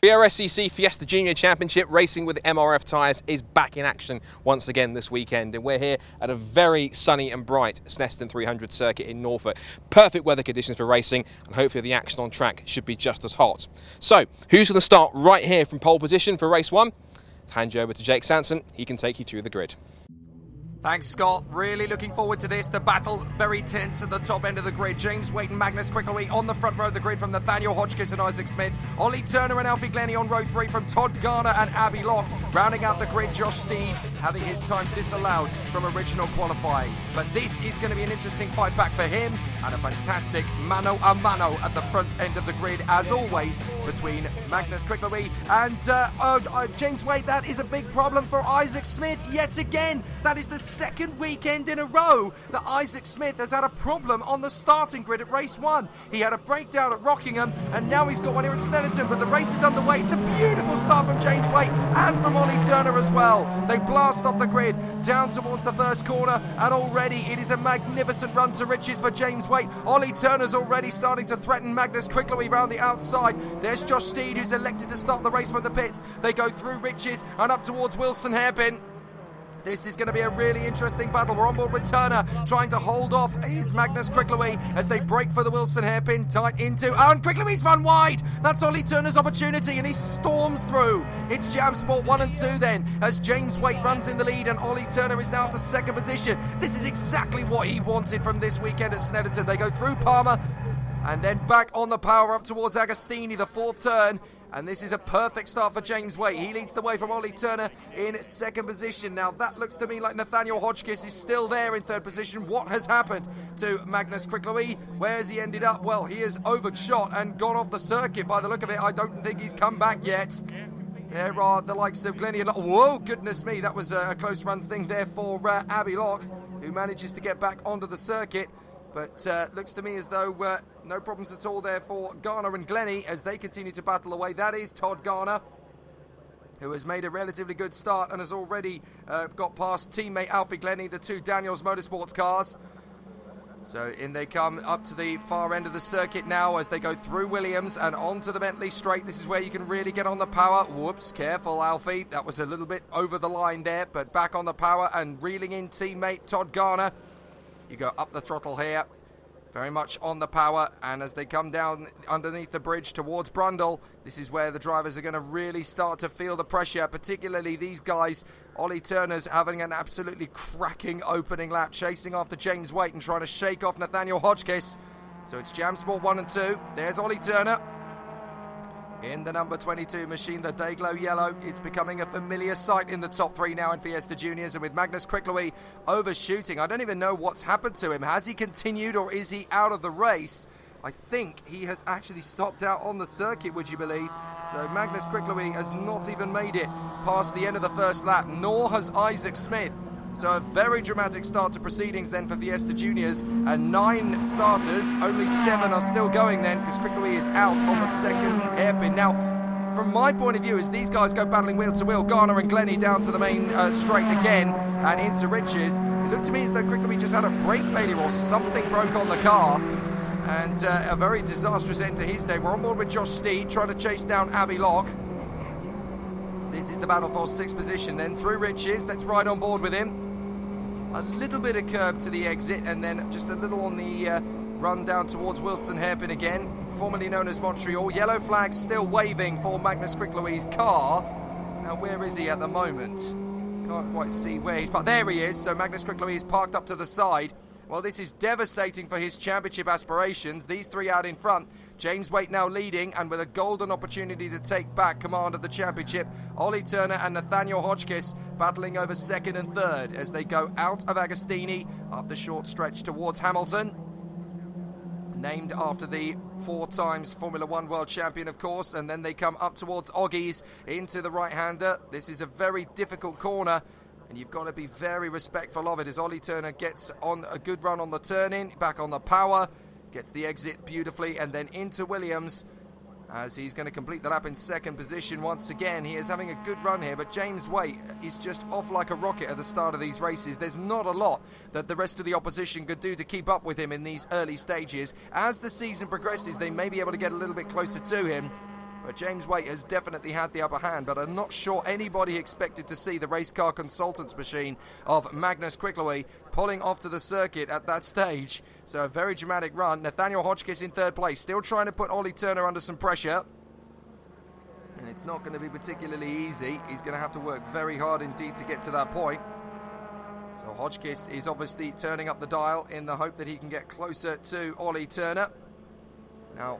BRSCC Fiesta Junior Championship racing with MRF Tyres is back in action once again this weekend, and we're here at a very sunny and bright Snetterton 300 circuit in Norfolk. Perfect weather conditions for racing, and hopefully the action on track should be just as hot. So, who's going to start right here from pole position for race one? Hand you over to Jake Sanson. He can take you through the grid. Thanks, Scott. Really looking forward to this. The battle very tense at the top end of the grid. James Waite and Magnus Cricklewey on the front row of the grid from Nathaniel Hodgkiss and Isaac Smith. Ollie Turner and Alfie Glennie on row 3 from Todd Garner and Abby Locke. Rounding out the grid, Josh Steed having his time disallowed from original qualifying. But this is going to be an interesting fight back for him, and a fantastic mano a mano at the front end of the grid, as always, between Magnus Cricklewey and James Waite. That is a big problem for Isaac Smith yet again. That is the second weekend in a row that Isaac Smith has had a problem on the starting grid at race 1. He had a breakdown at Rockingham, and now he's got one here at Snetterton, but the race is underway. It's a beautiful start from James Waite and from Ollie Turner as well. They blast off the grid down towards the first corner, and already it is a magnificent run to riches for James Waite. Ollie Turner's already starting to threaten Magnus Cricklewey round the outside. There's Josh Steed, who's elected to start the race from the pits. They go through Riches and up towards Wilson Hairpin. This is going to be a really interesting battle. We're on board with Turner, trying to hold off is Magnus Cricklewey as they break for the Wilson Hairpin, tight into... Oh, and Cricklewey's run wide! That's Ollie Turner's opportunity, and he storms through. It's Jam Sport 1 and 2 then, as James Waite runs in the lead, and Ollie Turner is now to second position. This is exactly what he wanted from this weekend at Snetterton. They go through Palmer, and then back on the power up towards Agostini, the fourth turn. And this is a perfect start for James Waite. He leads the way from Ollie Turner in second position. Now that looks to me like Nathaniel Hodgkiss is still there in third position. What has happened to Magnus Cricklewey? Where has he ended up? Well, he has overshot and gone off the circuit by the look of it. I don't think he's come back yet. There are the likes of Glennie and Locke. Whoa, goodness me, that was a close run thing there for Abby Locke, who manages to get back onto the circuit. But looks to me as though no problems at all there for Garner and Glennie as they continue to battle away. That is Todd Garner, who has made a relatively good start and has already got past teammate Alfie Glennie, the two Daniels Motorsports cars. So in they come up to the far end of the circuit now as they go through Williams and onto the Bentley straight. This is where you can really get on the power. Whoops, careful Alfie. That was a little bit over the line there, but back on the power and reeling in teammate Todd Garner. You go up the throttle here, very much on the power, and as they come down underneath the bridge towards Brundle, this is where the drivers are going to really start to feel the pressure, particularly these guys. Ollie Turner's having an absolutely cracking opening lap, chasing after James Waite and trying to shake off Nathaniel Hodgkiss. So it's Jam Sport 1 and 2. There's Ollie Turner in the number 22 machine, the Dayglow Yellow. It's becoming a familiar sight in the top 3 now in Fiesta Juniors, and with Magnus Cricklewey overshooting, I don't even know what's happened to him. Has he continued or is he out of the race? I think he has actually stopped out on the circuit, would you believe? So Magnus Cricklewey has not even made it past the end of the first lap, nor has Isaac Smith. So a very dramatic start to proceedings then for Fiesta Juniors, and 9 starters, only 7 are still going then, because Cricklewey is out on the second hairpin. Now, from my point of view, as these guys go battling wheel to wheel, Garner and Glennie down to the main straight again and into Riches, it looked to me as though Cricklewey just had a brake failure or something broke on the car, and a very disastrous end to his day. We're on board with Josh Steed trying to chase down Abby Locke. This is the battle for 6th position then through Riches. Let's ride on board with him. A little bit of curb to the exit, and then just a little on the run down towards Wilson Hairpin again, formerly known as Montreal. Yellow flag still waving for Magnus Cricklewey's car. Now where is he at the moment? Can't quite see where he's parked. There he is. So Magnus Cricklewey is parked up to the side. Well, this is devastating for his championship aspirations. These 3 out in front. James Waite now leading, and with a golden opportunity to take back command of the championship. Ollie Turner and Nathaniel Hodgkiss battling over 2nd and 3rd as they go out of Agostini up the short stretch towards Hamilton. Named after the 4 times Formula 1 world champion, of course, and then they come up towards Oggies into the right-hander. This is a very difficult corner, and you've got to be very respectful of it as Ollie Turner gets on a good run on the turn-in, back on the power, gets the exit beautifully, and then into Williams as he's going to complete the lap in 2nd position once again. He is having a good run here, but James Waite is just off like a rocket at the start of these races. There's not a lot that the rest of the opposition could do to keep up with him in these early stages. As the season progresses, they may be able to get a little bit closer to him, But James Waite has definitely had the upper hand, but I'm not sure anybody expected to see the race car consultants machine of Magnus Quicklewy pulling off to the circuit at that stage. So a very dramatic run. Nathaniel Hotchkiss in third place, still trying to put Ollie Turner under some pressure. And it's not going to be particularly easy. He's going to have to work very hard indeed to get to that point. So Hotchkiss is obviously turning up the dial in the hope that he can get closer to Ollie Turner. Now,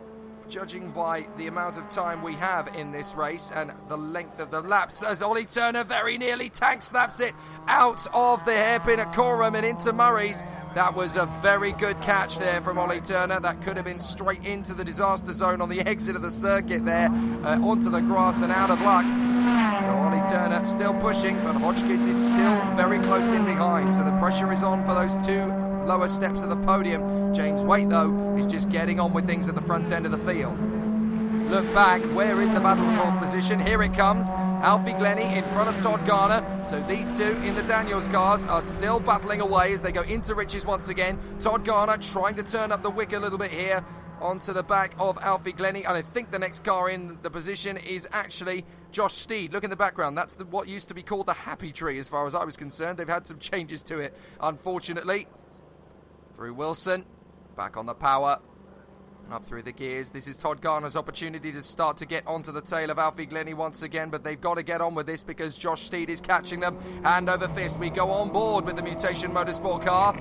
judging by the amount of time we have in this race and the length of the laps, as Ollie Turner very nearly tank slaps it out of the hairpin at Coram and into Murray's. That was a very good catch there from Ollie Turner. That could have been straight into the disaster zone on the exit of the circuit there, onto the grass and out of luck. So Ollie Turner still pushing, but Hotchkiss is still very close in behind. So the pressure is on for those two lower steps of the podium. James Waite, though, is just getting on with things at the front end of the field. Look back, where is the battle for fourth position? Here it comes. Alfie Glennie in front of Todd Garner. So these two in the Daniels cars are still battling away as they go into Riches once again. Todd Garner trying to turn up the wick a little bit here onto the back of Alfie Glennie. And I think the next car in the position is actually Josh Steed. Look in the background. That's what used to be called the Happy Tree as far as I was concerned. They've had some changes to it, unfortunately. Through Wilson, back on the power, up through the gears. This is Todd Garner's opportunity to start to get onto the tail of Alfie Glennie once again, but they've got to get on with this because Josh Steed is catching them. Hand over fist, we go on board with the Mutation Motorsport car.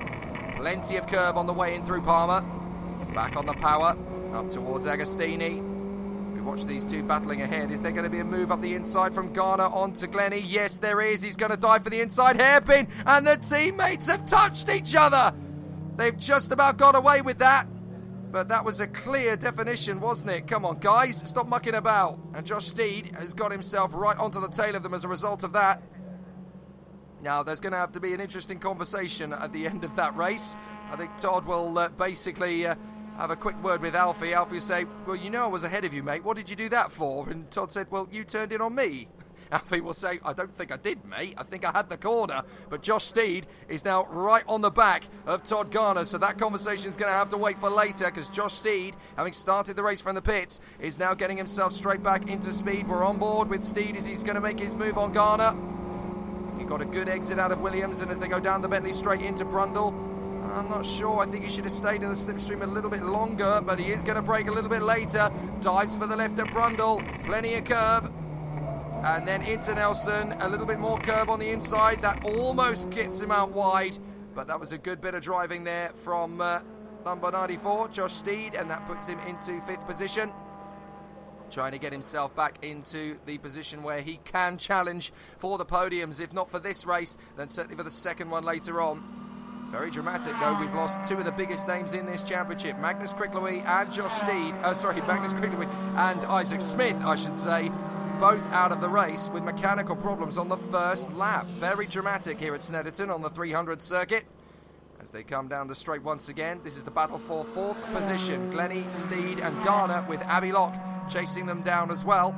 Plenty of curb on the way in through Palmer. Back on the power, up towards Agostini. We watch these two battling ahead. Is there going to be a move up the inside from Garner onto Glennie? Yes, there is. He's going to dive for the inside hairpin, and the teammates have touched each other. They've just about got away with that. But that was a clear definition, wasn't it? Come on, guys, stop mucking about. And Josh Steed has got himself right onto the tail of them as a result of that. Now, there's going to have to be an interesting conversation at the end of that race. I think Todd will basically have a quick word with Alfie. Alfie will say, well, you know I was ahead of you, mate. What did you do that for? And Todd said, well, you turned in on me. Alfie will say, I don't think I did, mate. I think I had the corner. But Josh Steed is now right on the back of Todd Garner. So that conversation is going to have to wait for later because Josh Steed, having started the race from the pits, is now getting himself straight back into speed. We're on board with Steed as he's going to make his move on Garner. He got a good exit out of Williams, and as they go down the Bentley straight into Brundle, I'm not sure. I think he should have stayed in the slipstream a little bit longer, but he is going to brake a little bit later. Dives for the left at Brundle. Plenty of curb. And then into Nelson, a little bit more curb on the inside. That almost gets him out wide, but that was a good bit of driving there from number 94, Josh Steed, and that puts him into 5th position. Trying to get himself back into the position where he can challenge for the podiums, if not for this race, then certainly for the second one later on. Very dramatic, though. We've lost two of the biggest names in this championship, Magnus Quicklewy and Josh Steed. Magnus Quicklewy and Isaac Smith, I should say. Both out of the race with mechanical problems on the first lap. Very dramatic here at Snetterton on the 300 circuit. As they come down the straight once again, this is the battle for 4th position. Glennie, Steed and Garner with Abbey Locke chasing them down as well.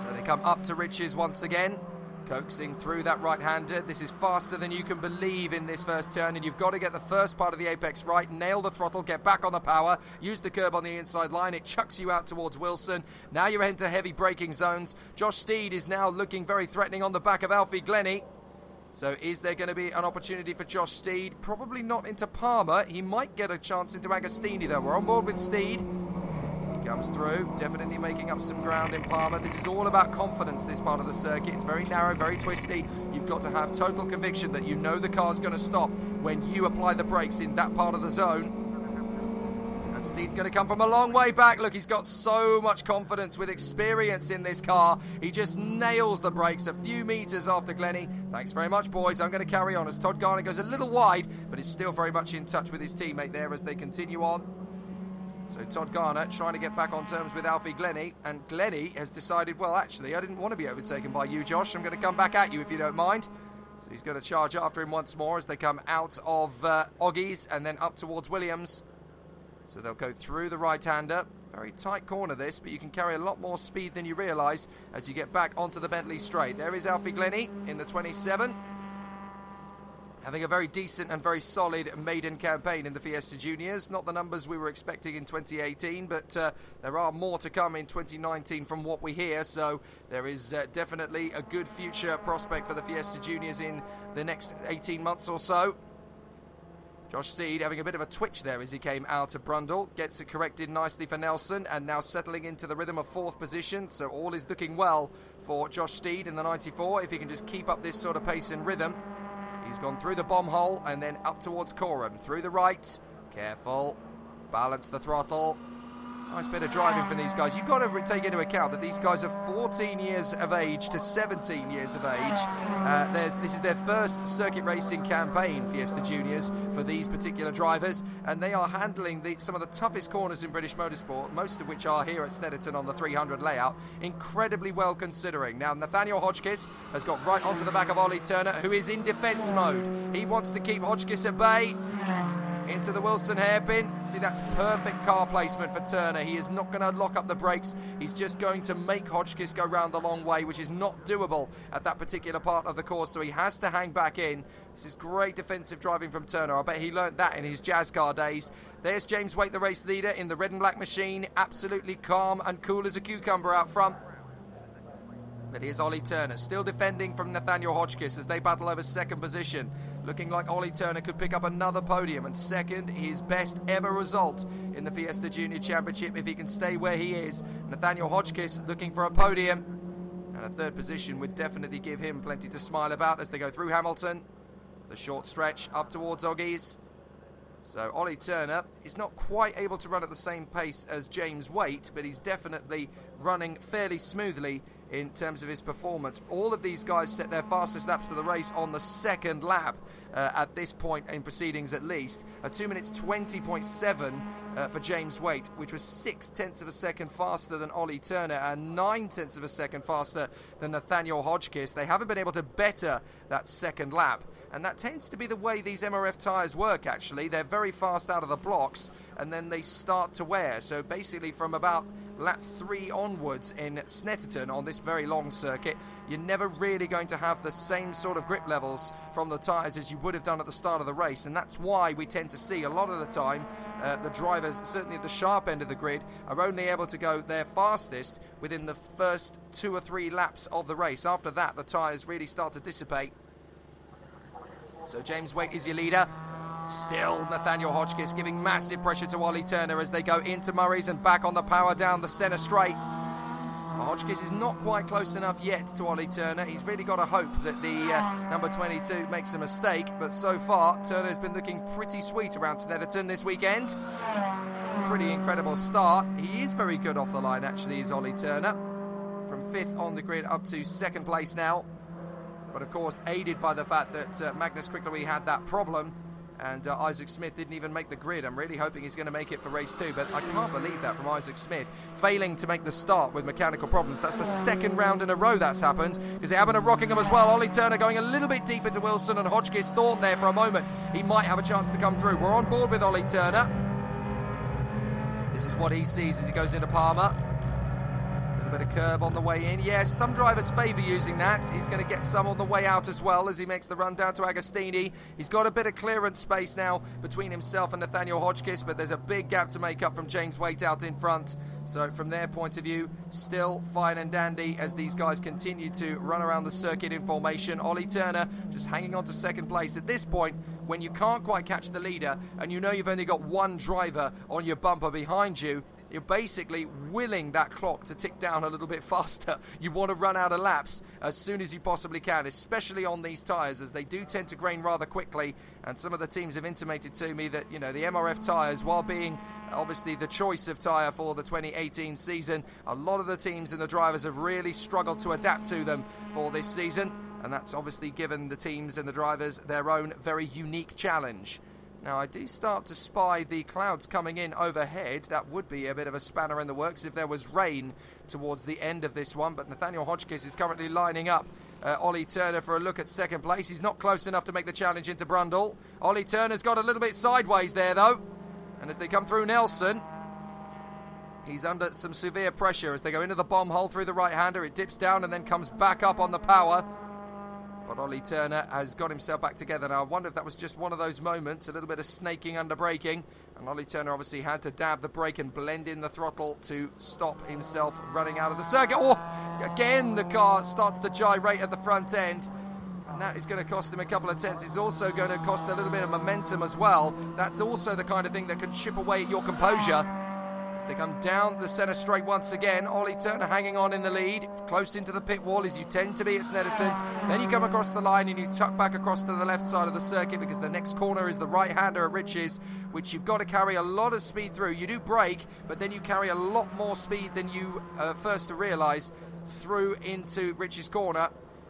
So they come up to Riches once again, coaxing through that right-hander. This is faster than you can believe in this first turn, and you've got to get the first part of the apex right, nail the throttle, get back on the power, use the curb on the inside line. It chucks you out towards Wilson. Now you're into heavy braking zones. Josh Steed is now looking very threatening on the back of Alfie Glennie. So is there going to be an opportunity for Josh Steed? Probably not into Palmer. He might get a chance into Agostini, though. We're on board with Steed. Comes through, definitely making up some ground in Palmer. This is all about confidence, this part of the circuit. It's very narrow, very twisty. You've got to have total conviction that you know the car's going to stop when you apply the brakes in that part of the zone. And Steed's going to come from a long way back. Look, he's got so much confidence with experience in this car. He just nails the brakes a few metres after Glennie. Thanks very much, boys. I'm going to carry on as Todd Garner goes a little wide, but is still very much in touch with his teammate there as they continue on. So Todd Garner trying to get back on terms with Alfie Glennie, and Glennie has decided, well, actually, I didn't want to be overtaken by you, Josh. I'm going to come back at you if you don't mind. So he's going to charge after him once more as they come out of Oggies and then up towards Williams. So they'll go through the right-hander. Very tight corner this, but you can carry a lot more speed than you realise as you get back onto the Bentley straight. There is Alfie Glennie in the 27. having a very decent and very solid maiden campaign in the Fiesta Juniors. Not the numbers we were expecting in 2018, but there are more to come in 2019 from what we hear, so there is definitely a good future prospect for the Fiesta Juniors in the next 18 months or so. Josh Steed having a bit of a twitch there as he came out of Brundle. Gets it corrected nicely for Nelson, and now settling into the rhythm of 4th position. So all is looking well for Josh Steed in the 94, if he can just keep up this sort of pace and rhythm. He's gone through the bomb hole and then up towards Coram. Through the right. Careful. Balance the throttle. Nice bit of driving from these guys. You've got to take into account that these guys are 14 years of age to 17 years of age. This is their first circuit racing campaign, Fiesta Juniors, for these particular drivers, and they are handling some of the toughest corners in British motorsport, most of which are here at Snetterton on the 300 layout, incredibly well considering. Now, Nathaniel Hotchkiss has got right onto the back of Ollie Turner, who is in defence mode. He wants to keep Hotchkiss at bay. Into the Wilson hairpin. See, that's perfect car placement for Turner. He is not going to lock up the brakes. He's just going to make Hotchkiss go round the long way, which is not doable at that particular part of the course, so he has to hang back in. This is great defensive driving from Turner. I bet he learnt that in his Jazz car days. There's James Waite, the race leader, in the red and black machine. Absolutely calm and cool as a cucumber out front. But here's Ollie Turner, still defending from Nathaniel Hotchkiss as they battle over 2nd position. Looking like Ollie Turner could pick up another podium, and 2nd, his best ever result in the Fiesta Junior Championship if he can stay where he is. Nathaniel Hotchkiss looking for a podium, and a 3rd position would definitely give him plenty to smile about as they go through Hamilton. The short stretch up towards Oggies. So Ollie Turner is not quite able to run at the same pace as James Waite, but he's definitely running fairly smoothly in terms of his performance. All of these guys set their fastest laps of the race on the 2nd lap at this point in proceedings at least. A 2 minutes 20.7 for James Waite, which was 0.6 of a second faster than Ollie Turner and 0.9 of a second faster than Nathaniel Hotchkiss. They haven't been able to better that 2nd lap, and that tends to be the way these MRF tyres work actually. They're very fast out of the blocks and then they start to wear. So basically from about lap 3 onwards in Snetterton on this very long circuit, you're never really going to have the same sort of grip levels from the tyres as you would have done at the start of the race, and that's why we tend to see a lot of the time the drivers, certainly at the sharp end of the grid, are only able to go their fastest within the first 2 or 3 laps of the race. After that, the tyres really start to dissipate. So James Waite is your leader. Still Nathaniel Hotchkiss giving massive pressure to Ollie Turner as they go into Murray's and back on the power down the centre straight. But Hotchkiss is not quite close enough yet to Ollie Turner. He's really got to hope that the number 22 makes a mistake, but so far Turner's been looking pretty sweet around Snetterton this weekend. Pretty incredible start. He is very good off the line actually, is Ollie Turner. From 5th on the grid up to 2nd place now. But of course aided by the fact that Magnus Quicklewy had that problem, and Isaac Smith didn't even make the grid. I'm really hoping he's going to make it for race 2, but I can't believe that from Isaac Smith, failing to make the start with mechanical problems. That's the 2nd round in a row that's happened, because it happened at Rockingham as well. Ollie Turner going a little bit deep into Wilson, and Hotchkiss thought there for a moment he might have a chance to come through. We're on board with Ollie Turner. This is what he sees as he goes into Palmer. Bit of curb on the way in. Yes, some drivers favour using that. He's going to get some on the way out as well as he makes the run down to Agostini. He's got a bit of clearance space now between himself and Nathaniel Hotchkiss, but there's a big gap to make up from James Waite out in front. So from their point of view, still fine and dandy as these guys continue to run around the circuit in formation. Ollie Turner just hanging on to 2nd place. At this point, when you can't quite catch the leader and you know you've only got one driver on your bumper behind you, you're basically willing that clock to tick down a little bit faster. You want to run out of laps as soon as you possibly can, especially on these tyres, as they do tend to grain rather quickly. And some of the teams have intimated to me that, you know, the MRF tyres, while being obviously the choice of tyre for the 2018 season, a lot of the teams and the drivers have really struggled to adapt to them for this season. And that's obviously given the teams and the drivers their own very unique challenge. Now, I do start to spy the clouds coming in overhead. That would be a bit of a spanner in the works if there was rain towards the end of this one. But Nathaniel Hotchkiss is currently lining up Ollie Turner for a look at 2nd place. He's not close enough to make the challenge into Brundle. Ollie Turner's got a little bit sideways there, though. And as they come through Nelson, he's under some severe pressure as they go into the bomb hole through the right-hander. It dips down and then comes back up on the power. But Ollie Turner has got himself back together. Now, I wonder if that was just one of those moments, a little bit of snaking under braking. And Ollie Turner obviously had to dab the brake and blend in the throttle to stop himself running out of the circuit. Oh, again, the car starts to gyrate at the front end. And that is going to cost him a couple of tenths. It's also going to cost a little bit of momentum as well. That's also the kind of thing that can chip away at your composure. As they come down the centre straight once again, Ollie Turner hanging on in the lead, close into the pit wall as you tend to be at Snetterton. Then you come across the line and you tuck back across to the left side of the circuit because the next corner is the right-hander at Rich's, which you've got to carry a lot of speed through. You do brake, but then you carry a lot more speed than you first to realise through into Rich's corner.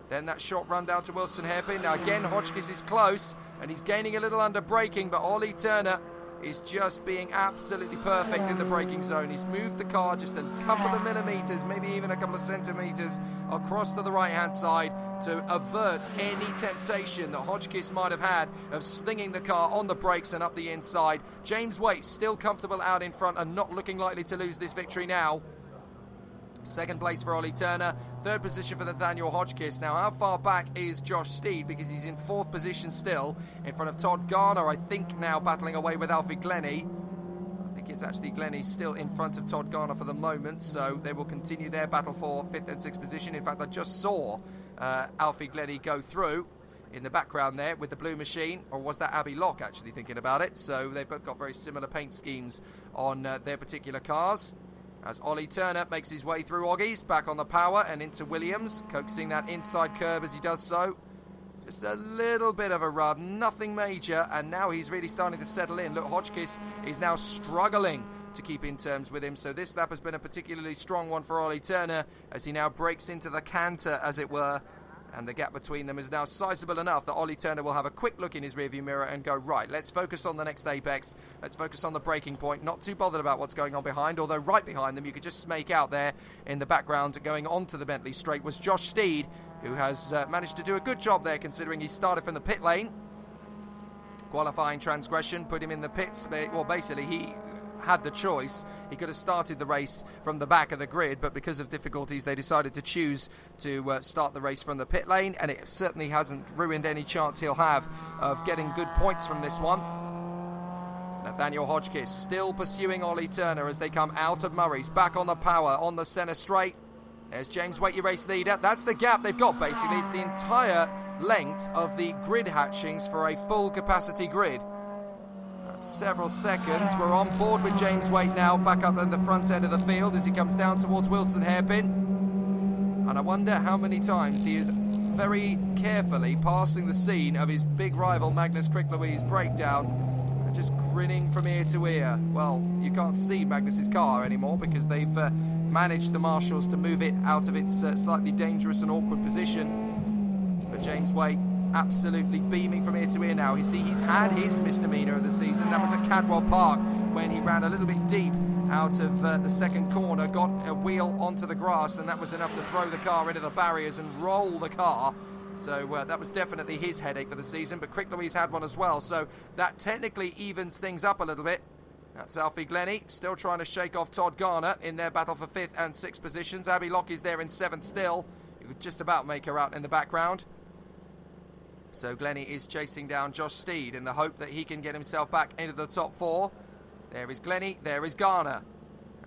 Then that short run down to Wilson Hairpin. Now again, Hotchkiss is close and he's gaining a little under braking, but Ollie Turner is just being absolutely perfect in the braking zone. He's moved the car just a couple of millimetres, maybe even a couple of centimetres across to the right-hand side to avert any temptation that Hotchkiss might have had of slinging the car on the brakes and up the inside. James Waite still comfortable out in front and not looking likely to lose this victory now. Second place for Ollie Turner, third position for Nathaniel Hotchkiss. Now, how far back is Josh Steed? Because he's in fourth position still, in front of Todd Garner, I think, now battling away with Alfie Glennie. I think it's actually Glennie still in front of Todd Garner for the moment, so they will continue their battle for fifth and sixth position. In fact, I just saw Alfie Glennie go through in the background there with the blue machine, or was that Abby Locke, actually, thinking about it? So they've both got very similar paint schemes on their particular cars. As Ollie Turner makes his way through Oggies, back on the power and into Williams, coaxing that inside curb as he does so. Just a little bit of a rub, nothing major, and now he's really starting to settle in. Look, Hotchkiss is now struggling to keep in terms with him, so this lap has been a particularly strong one for Ollie Turner as he now breaks into the canter, as it were. And the gap between them is now sizable enough that Ollie Turner will have a quick look in his rearview mirror and go, right, let's focus on the next apex. Let's focus on the braking point. Not too bothered about what's going on behind, although right behind them, you could just make out there in the background going onto the Bentley straight was Josh Steed, who has managed to do a good job there considering he started from the pit lane. Qualifying transgression put him in the pits. Well, basically, he had the choice. He could have started the race from the back of the grid, but because of difficulties they decided to choose to start the race from the pit lane, and it certainly hasn't ruined any chance he'll have of getting good points from this one. Nathaniel Hotchkiss still pursuing Ollie Turner as they come out of Murray's, back on the power on the centre straight. There's James Waite, your race leader. That's the gap they've got, basically. It's the entire length of the grid hatchings for a full capacity grid. Several seconds. We're on board with James Waite now, back up at the front end of the field as he comes down towards Wilson Hairpin. And I wonder how many times he is very carefully passing the scene of his big rival Magnus Crick-Louise breakdown and just grinning from ear to ear. Well, you can't see Magnus's car anymore because they've managed the marshals to move it out of its slightly dangerous and awkward position. But James Waite absolutely beaming from ear to ear now. You see, he's had his misdemeanor of the season. That was at Cadwell Park when he ran a little bit deep out of the second corner, got a wheel onto the grass, and that was enough to throw the car into the barriers and roll the car. So that was definitely his headache for the season, but Crick-Louise had one as well, so that technically evens things up a little bit. That's Alfie Glennie still trying to shake off Todd Garner in their battle for 5th and 6th positions. Abby Locke is there in 7th still. You could just about make her out in the background. So Glennie is chasing down Josh Steed in the hope that he can get himself back into the top 4. There is Glennie, there is Garner.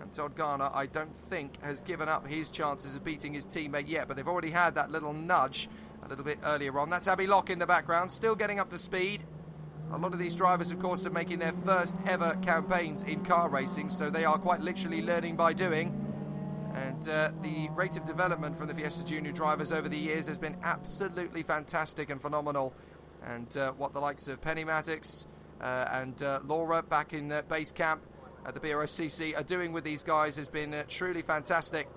And Todd Garner, I don't think, has given up his chances of beating his teammate yet, but they've already had that little nudge a little bit earlier on. That's Abby Locke in the background, still getting up to speed. A lot of these drivers, of course, are making their first ever campaigns in car racing, so they are quite literally learning by doing. And the rate of development from the Fiesta Junior drivers over the years has been absolutely fantastic and phenomenal. And what the likes of Penny Maddox and Laura back in base camp at the BRSCC are doing with these guys has been truly fantastic.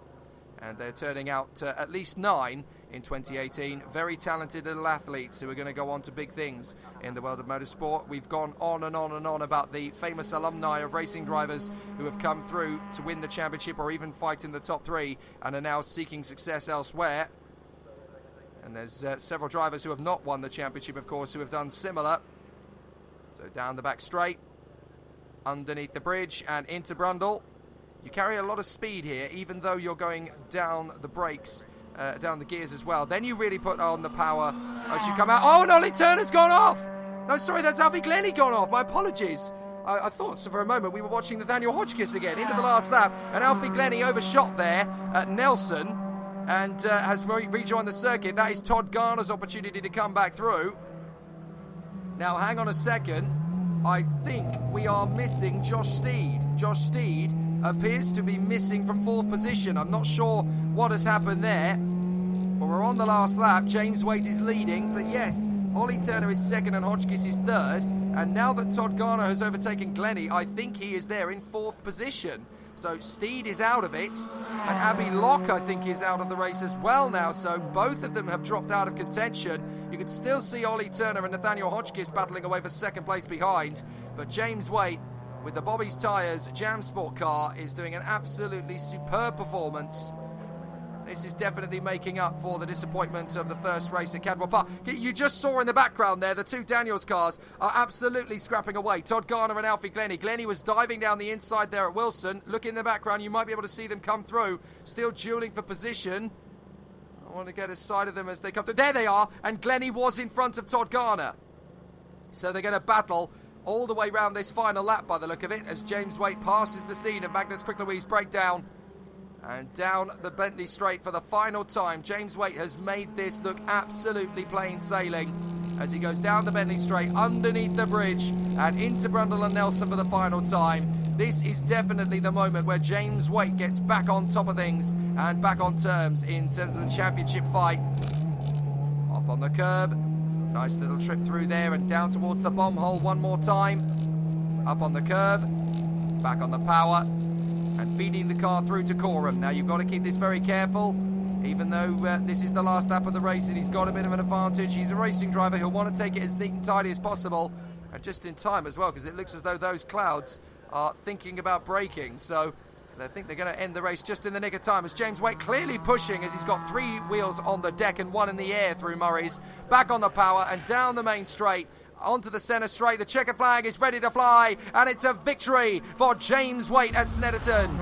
And they're turning out at least 9 in 2018. Very talented little athletes who are going to go on to big things in the world of motorsport. We've gone on and on and on about the famous alumni of racing drivers who have come through to win the championship or even fight in the top 3 and are now seeking success elsewhere. And there's several drivers who have not won the championship, of course, who have done similar. So down the back straight, underneath the bridge and into Brundle. You carry a lot of speed here, even though you're going down the brakes down the gears as well. Then you really put on the power as you come out. Oh, and Ollie Turner's gone off! No, sorry, that's Alfie Glennie gone off. My apologies. I thought so for a moment we were watching Nathaniel Hodgkiss again into the last lap, and Alfie Glennie overshot there at Nelson and has rejoined the circuit. That is Todd Garner's opportunity to come back through. Now, hang on a second. I think we are missing Josh Steed. Josh Steed appears to be missing from 4th position. I'm not sure what has happened there. But we're on the last lap. James Waite is leading. But yes, Ollie Turner is 2nd and Hodgkiss is 3rd. And now that Todd Garner has overtaken Glennie, I think he is there in 4th position. So Steed is out of it. And Abby Locke, I think, is out of the race as well now. So both of them have dropped out of contention. You can still see Ollie Turner and Nathaniel Hodgkiss battling away for 2nd place behind. But James Waite, with the Bobby's Tyres Jam Sport car, is doing an absolutely superb performance. This is definitely making up for the disappointment of the first race at Cadwell Park. You just saw in the background there, the 2 Daniels cars are absolutely scrapping away. Todd Garner and Alfie Glennie. Glennie was diving down the inside there at Wilson. Look in the background, you might be able to see them come through. Still duelling for position. I want to get a side of them as they come through. There they are, and Glennie was in front of Todd Garner. So they're going to battle all the way round this final lap by the look of it, as James Waite passes the scene of Magnus Cricklewee's breakdown. And down the Bentley straight for the final time. James Waite has made this look absolutely plain sailing as he goes down the Bentley straight, underneath the bridge, and into Brundle and Nelson for the final time. This is definitely the moment where James Waite gets back on top of things and back on terms in terms of the championship fight. Up on the curb. Nice little trip through there and down towards the bomb hole one more time. Up on the curb. Back on the power. And feeding the car through to Coram. Now you've got to keep this very careful, even though this is the last lap of the race and he's got a bit of an advantage. He's a racing driver, he'll want to take it as neat and tidy as possible, and just in time as well, because it looks as though those clouds are thinking about braking. So I think they're going to end the race just in the nick of time, as James Waite clearly pushing as he's got 3 wheels on the deck and 1 in the air through Murray's. Back on the power and down the main straight. Onto the centre straight, the checkered flag is ready to fly, and it's a victory for James Waite at Snetterton.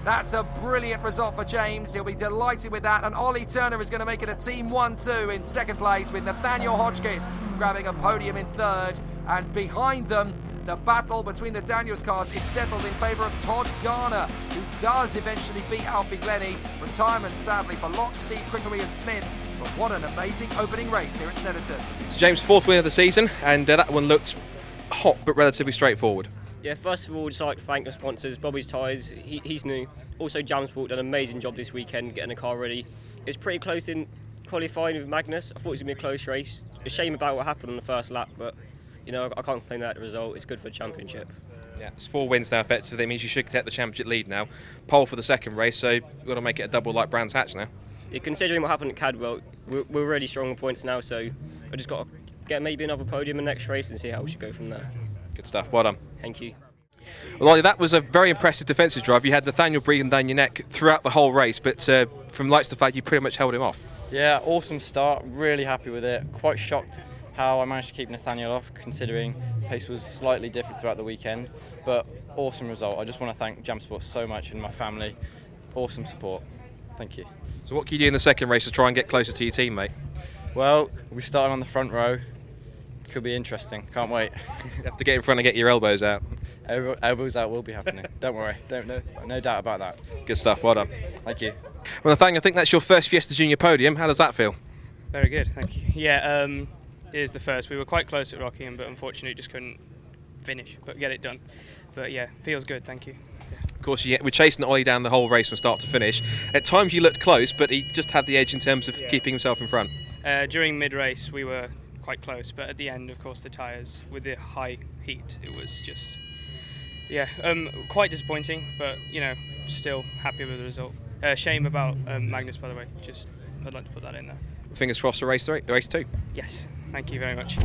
That's a brilliant result for James. He'll be delighted with that, and Ollie Turner is going to make it a Team 1-2 in 2nd place, with Nathaniel Hodgkiss grabbing a podium in 3rd, and behind them, the battle between the Daniels cars is settled in favour of Todd Garner, who does eventually beat Alfie Glennie. Retirement, sadly, for Locke, Steve, Crickery and Smith. But what an amazing opening race here at Snetterton. So James, 4th win of the season, and that one looked hot but relatively straightforward. Yeah, first of all, just like to thank the sponsors, Bobby's Tyres, he's new. Also, Jam Sport done an amazing job this weekend getting the car ready. It's pretty close in qualifying with Magnus. I thought it was going to be a close race. A shame about what happened on the first lap, but you know, I can't complain about the result. It's good for the championship. Yeah, it's 4 wins now effectively. That means you should get the championship lead now. Pole for the 2nd race, so you've got to make it a double like Brands Hatch now. Yeah, considering what happened at Cadwell, we're really strong on points now, so I just got to get maybe another podium in the next race and see how we should go from there. Good stuff, well done. Thank you. Well, Ollie, that was a very impressive defensive drive. You had Nathaniel breathing down your neck throughout the whole race, but from lights to fact, you pretty much held him off. Yeah, awesome start, really happy with it. Quite shocked how I managed to keep Nathaniel off, considering the pace was slightly different throughout the weekend, but awesome result. I just want to thank Jam Sport so much and my family. Awesome support. Thank you. So what can you do in the 2nd race to try and get closer to your teammate? Well, we'll be starting on the front row. Could be interesting. Can't wait. You have to get in front and get your elbows out. Elbows out will be happening. Don't worry. No doubt about that. Good stuff. Well done. Thank you. Well, Nathaniel, I think that's your first Fiesta Junior podium. How does that feel? Very good, thank you. Yeah, it is the first. We were quite close at Rockingham, but unfortunately just couldn't finish, but get it done. But yeah, feels good, thank you. Yeah. Of course, we're chasing Ollie down the whole race from start to finish. At times you looked close, but he just had the edge in terms of keeping himself in front. During mid-race we were quite close, but at the end, of course, the tyres, with the high heat, it was just, yeah, quite disappointing, but, you know, still happy with the result. Shame about Magnus, by the way, just, I'd like to put that in there. Fingers crossed for race 2. Yes, thank you very much.